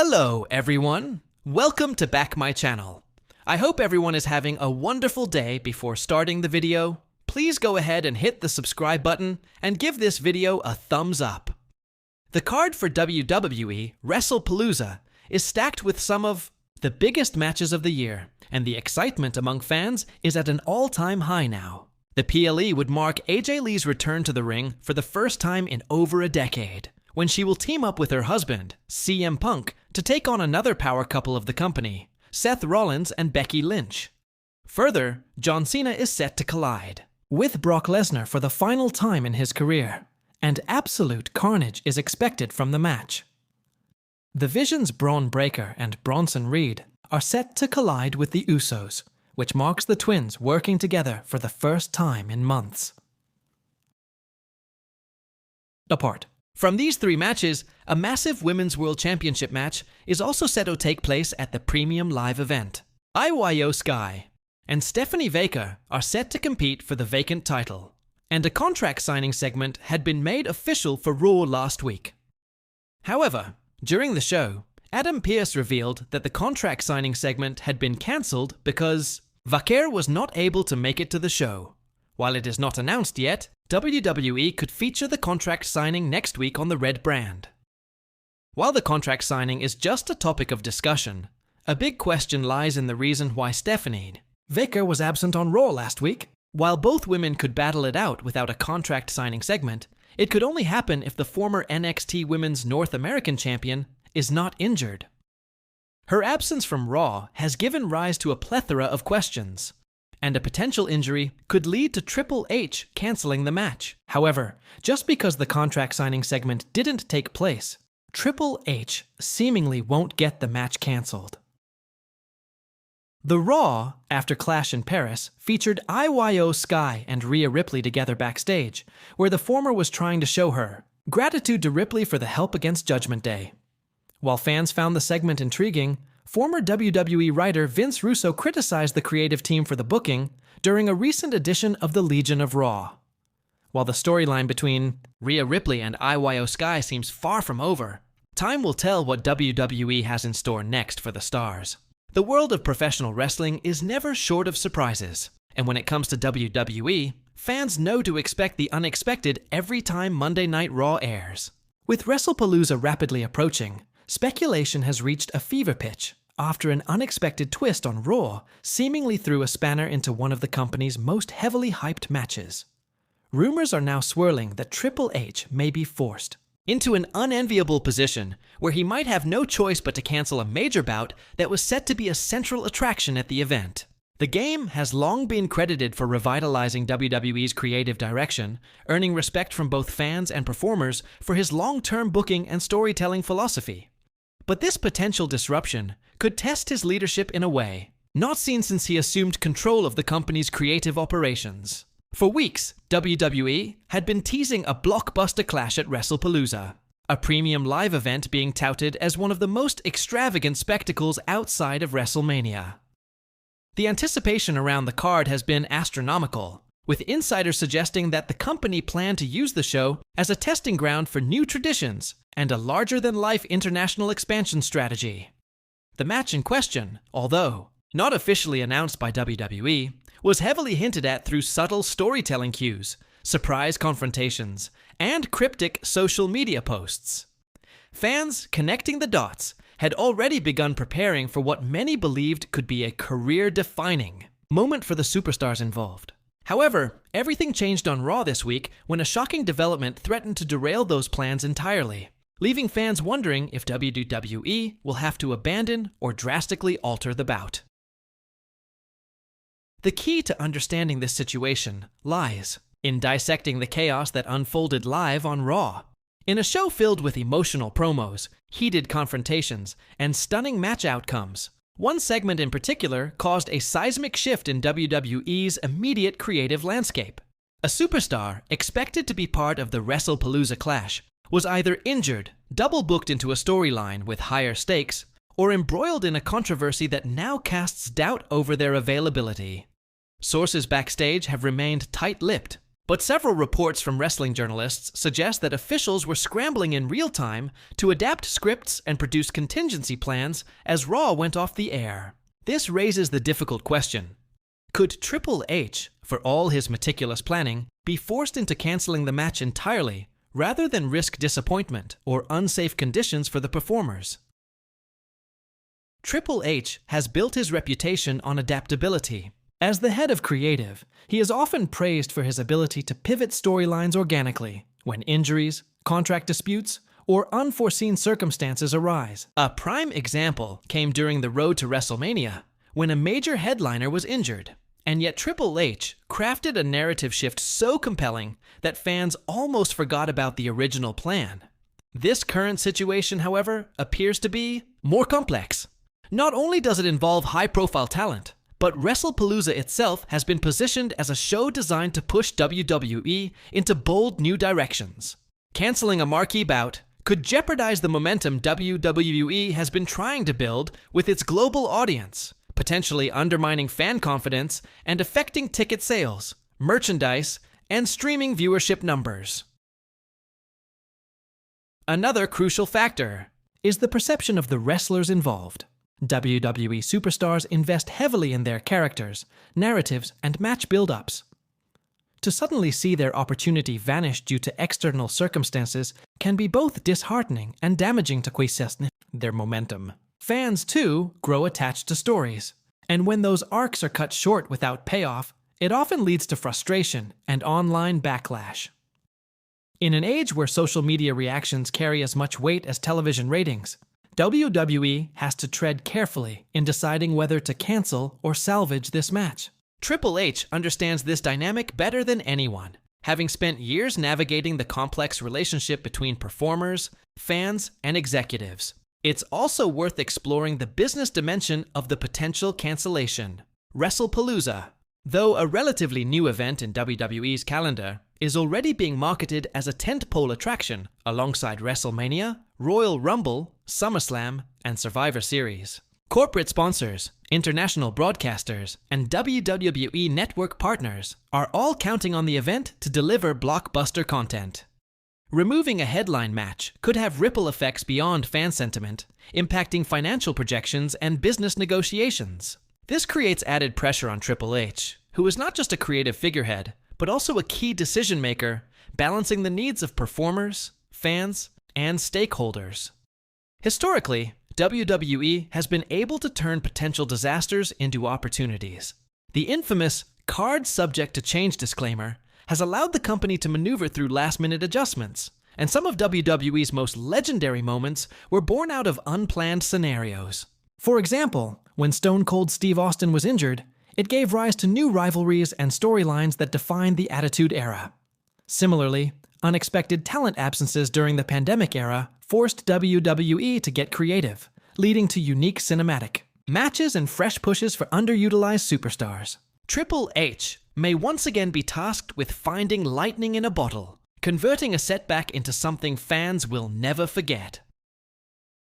Hello everyone! Welcome to back my channel. I hope everyone is having a wonderful day. Before starting the video, please go ahead and hit the subscribe button and give this video a thumbs up. The card for WWE Wrestlepalooza is stacked with some of the biggest matches of the year, and the excitement among fans is at an all-time high now. The PLE would mark AJ Lee's return to the ring for the first time in over a decade, when she will team up with her husband, CM Punk, to take on another power couple of the company, Seth Rollins and Becky Lynch. Further, John Cena is set to collide with Brock Lesnar for the final time in his career, and absolute carnage is expected from the match. The Vision's Braun Breaker and Bronson Reed are set to collide with the Usos, which marks the twins working together for the first time in months. Apart from these three matches, a massive Women's World Championship match is also set to take place at the premium live event. Io Sky and Stephanie Baker are set to compete for the vacant title, and a contract signing segment had been made official for Raw last week. However, during the show, Adam Pearce revealed that the contract signing segment had been cancelled because Baker was not able to make it to the show. While it is not announced yet, WWE could feature the contract signing next week on the red brand. While the contract signing is just a topic of discussion, a big question lies in the reason why Stephanie Baker was absent on Raw last week. While both women could battle it out without a contract signing segment, it could only happen if the former NXT Women's North American Champion is not injured. Her absence from Raw has given rise to a plethora of questions, and a potential injury could lead to Triple H canceling the match. However, just because the contract signing segment didn't take place, Triple H seemingly won't get the match cancelled. The Raw, after Clash in Paris, featured Io Sky and Rhea Ripley together backstage, where the former was trying to show her gratitude to Ripley for the help against Judgment Day. While fans found the segment intriguing, former WWE writer Vince Russo criticized the creative team for the booking during a recent edition of the Legion of Raw. While the storyline between Rhea Ripley and Io Sky seems far from over, time will tell what WWE has in store next for the stars. The world of professional wrestling is never short of surprises, and when it comes to WWE, fans know to expect the unexpected every time Monday Night Raw airs. With Wrestlepalooza rapidly approaching, speculation has reached a fever pitch after an unexpected twist on Raw seemingly threw a spanner into one of the company's most heavily hyped matches. Rumors are now swirling that Triple H may be forced into an unenviable position where he might have no choice but to cancel a major bout that was set to be a central attraction at the event. The game has long been credited for revitalizing WWE's creative direction, earning respect from both fans and performers for his long-term booking and storytelling philosophy. But this potential disruption could test his leadership in a way not seen since he assumed control of the company's creative operations. For weeks, WWE had been teasing a blockbuster clash at Wrestlepalooza, a premium live event being touted as one of the most extravagant spectacles outside of WrestleMania. The anticipation around the card has been astronomical, with insiders suggesting that the company planned to use the show as a testing ground for new traditions and a larger-than-life international expansion strategy. The match in question, although not officially announced by WWE, was heavily hinted at through subtle storytelling cues, surprise confrontations, and cryptic social media posts. Fans connecting the dots had already begun preparing for what many believed could be a career-defining moment for the superstars involved. However, everything changed on Raw this week when a shocking development threatened to derail those plans entirely, leaving fans wondering if WWE will have to abandon or drastically alter the bout. The key to understanding this situation lies in dissecting the chaos that unfolded live on Raw. In a show filled with emotional promos, heated confrontations, and stunning match outcomes, one segment in particular caused a seismic shift in WWE's immediate creative landscape. A superstar expected to be part of the Wrestlepalooza clash was either injured, double-booked into a storyline with higher stakes, or embroiled in a controversy that now casts doubt over their availability. Sources backstage have remained tight-lipped, But several reports from wrestling journalists suggest that officials were scrambling in real time to adapt scripts and produce contingency plans as Raw went off the air. This raises the difficult question: could Triple H, for all his meticulous planning, be forced into canceling the match entirely rather than risk disappointment or unsafe conditions for the performers? Triple H has built his reputation on adaptability. As the head of creative, he is often praised for his ability to pivot storylines organically when injuries, contract disputes, or unforeseen circumstances arise. A prime example came during the road to WrestleMania, when a major headliner was injured. And yet Triple H crafted a narrative shift so compelling that fans almost forgot about the original plan. This current situation, however, appears to be more complex. Not only does it involve high-profile talent, but Wrestlepalooza itself has been positioned as a show designed to push WWE into bold new directions. Canceling a marquee bout could jeopardize the momentum WWE has been trying to build with its global audience, potentially undermining fan confidence and affecting ticket sales, merchandise, and streaming viewership numbers. Another crucial factor is the perception of the wrestlers involved. WWE superstars invest heavily in their characters, narratives, and match build-ups. To suddenly see their opportunity vanish due to external circumstances can be both disheartening and damaging to their momentum. Fans, too, grow attached to stories, and when those arcs are cut short without payoff, it often leads to frustration and online backlash. In an age where social media reactions carry as much weight as television ratings, WWE has to tread carefully in deciding whether to cancel or salvage this match. Triple H understands this dynamic better than anyone, having spent years navigating the complex relationship between performers, fans, and executives. It's also worth exploring the business dimension of the potential cancellation. Wrestlepalooza, though a relatively new event in WWE's calendar, is already being marketed as a tentpole attraction alongside WrestleMania, Royal Rumble, SummerSlam, and Survivor Series. Corporate sponsors, international broadcasters, and WWE network partners are all counting on the event to deliver blockbuster content. Removing a headline match could have ripple effects beyond fan sentiment, impacting financial projections and business negotiations. This creates added pressure on Triple H, who is not just a creative figurehead, but also a key decision-maker, balancing the needs of performers, fans, and stakeholders. Historically, WWE has been able to turn potential disasters into opportunities. The infamous card subject to change disclaimer has allowed the company to maneuver through last-minute adjustments, and some of WWE's most legendary moments were born out of unplanned scenarios. For example, when Stone Cold Steve Austin was injured, it gave rise to new rivalries and storylines that defined the Attitude Era. Similarly, unexpected talent absences during the pandemic era forced WWE to get creative, leading to unique cinematic matches and fresh pushes for underutilized superstars. Triple H may once again be tasked with finding lightning in a bottle, converting a setback into something fans will never forget.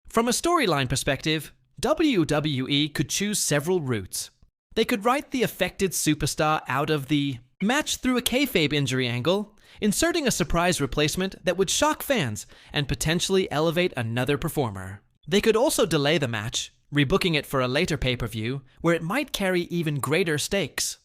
From a storyline perspective, WWE could choose several routes. They could write the affected superstar out of the match through a kayfabe injury angle, inserting a surprise replacement that would shock fans and potentially elevate another performer. They could also delay the match, rebooking it for a later pay-per-view where it might carry even greater stakes.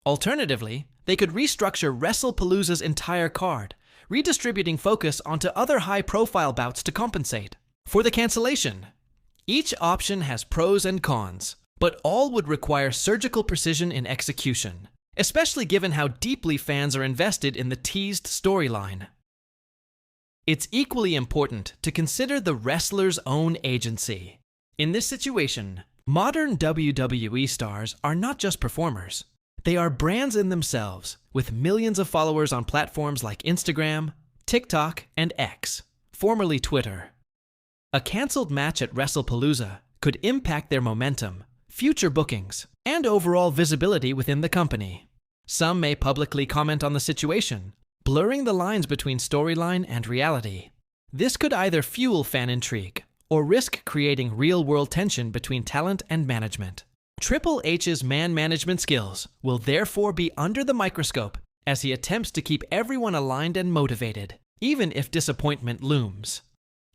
Alternatively, they could restructure Wrestlepalooza's entire card, redistributing focus onto other high-profile bouts to compensate for the cancellation. Each option has pros and cons, but all would require surgical precision in execution, especially given how deeply fans are invested in the teased storyline. It's equally important to consider the wrestler's own agency. In this situation, modern WWE stars are not just performers. They are brands in themselves, with millions of followers on platforms like Instagram, TikTok, and X, formerly Twitter. A canceled match at Wrestlepalooza could impact their momentum, future bookings, and overall visibility within the company. Some may publicly comment on the situation, blurring the lines between storyline and reality. This could either fuel fan intrigue or risk creating real-world tension between talent and management. Triple H's man management skills will therefore be under the microscope as he attempts to keep everyone aligned and motivated, even if disappointment looms.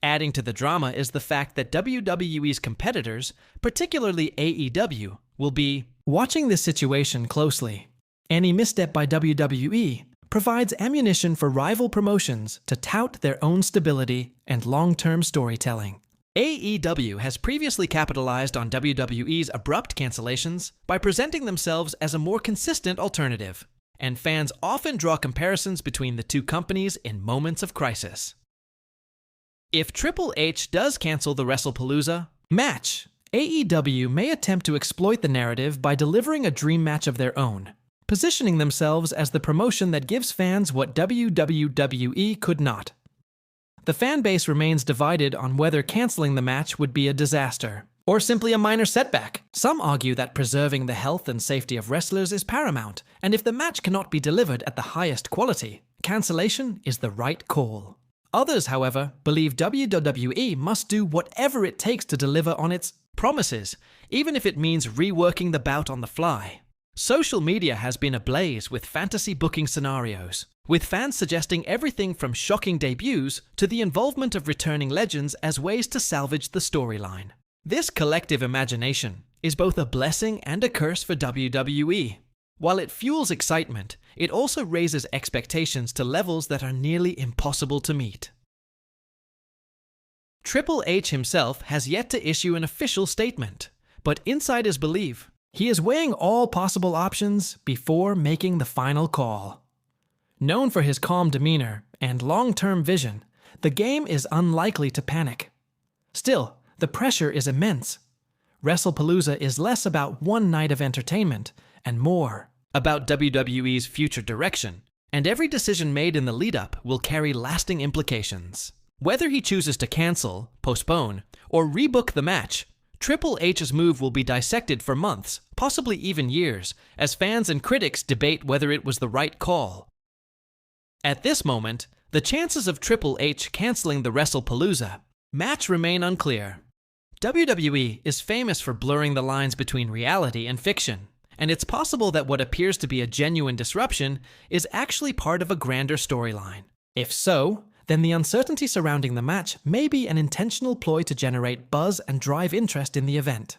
Adding to the drama is the fact that WWE's competitors, particularly AEW, will be watching this situation closely. Any misstep by WWE provides ammunition for rival promotions to tout their own stability and long-term storytelling. AEW has previously capitalized on WWE's abrupt cancellations by presenting themselves as a more consistent alternative, and fans often draw comparisons between the two companies in moments of crisis. If Triple H does cancel the Wrestlepalooza match, AEW may attempt to exploit the narrative by delivering a dream match of their own, positioning themselves as the promotion that gives fans what WWE could not. The fan base remains divided on whether canceling the match would be a disaster, or simply a minor setback. Some argue that preserving the health and safety of wrestlers is paramount, and if the match cannot be delivered at the highest quality, cancellation is the right call. Others, however, believe WWE must do whatever it takes to deliver on its promises, even if it means reworking the bout on the fly. Social media has been ablaze with fantasy booking scenarios, with fans suggesting everything from shocking debuts to the involvement of returning legends as ways to salvage the storyline. This collective imagination is both a blessing and a curse for WWE. While it fuels excitement, it also raises expectations to levels that are nearly impossible to meet. Triple H himself has yet to issue an official statement, but insiders believe he is weighing all possible options before making the final call. Known for his calm demeanor and long-term vision, the game is unlikely to panic. Still, the pressure is immense. Wrestlepalooza is less about one night of entertainment and more about WWE's future direction, and every decision made in the lead-up will carry lasting implications. Whether he chooses to cancel, postpone, or rebook the match, Triple H's move will be dissected for months, possibly even years, as fans and critics debate whether it was the right call. At this moment, the chances of Triple H canceling the Wrestlepalooza match remain unclear. WWE is famous for blurring the lines between reality and fiction, and it's possible that what appears to be a genuine disruption is actually part of a grander storyline. If so, then the uncertainty surrounding the match may be an intentional ploy to generate buzz and drive interest in the event.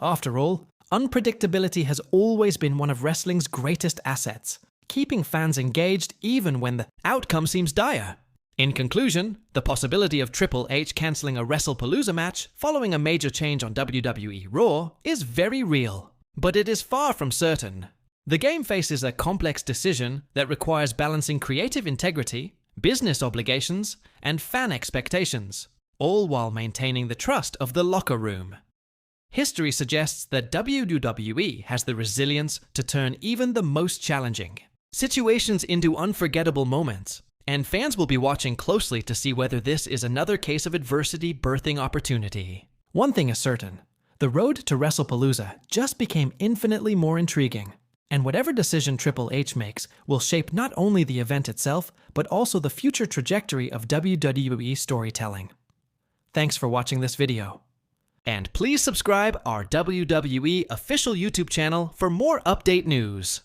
After all, unpredictability has always been one of wrestling's greatest assets, keeping fans engaged even when the outcome seems dire. In conclusion, the possibility of Triple H canceling a Wrestlepalooza match following a major change on WWE Raw is very real, but it is far from certain. The game faces a complex decision that requires balancing creative integrity, business obligations, and fan expectations, all while maintaining the trust of the locker room. History suggests that WWE has the resilience to turn even the most challenging situations into unforgettable moments, and fans will be watching closely to see whether this is another case of adversity birthing opportunity. One thing is certain, the road to Wrestlepalooza just became infinitely more intriguing, and whatever decision Triple H makes will shape not only the event itself, but also the future trajectory of WWE storytelling. Thanks for watching this video. And please subscribe our WWE official YouTube channel for more update news.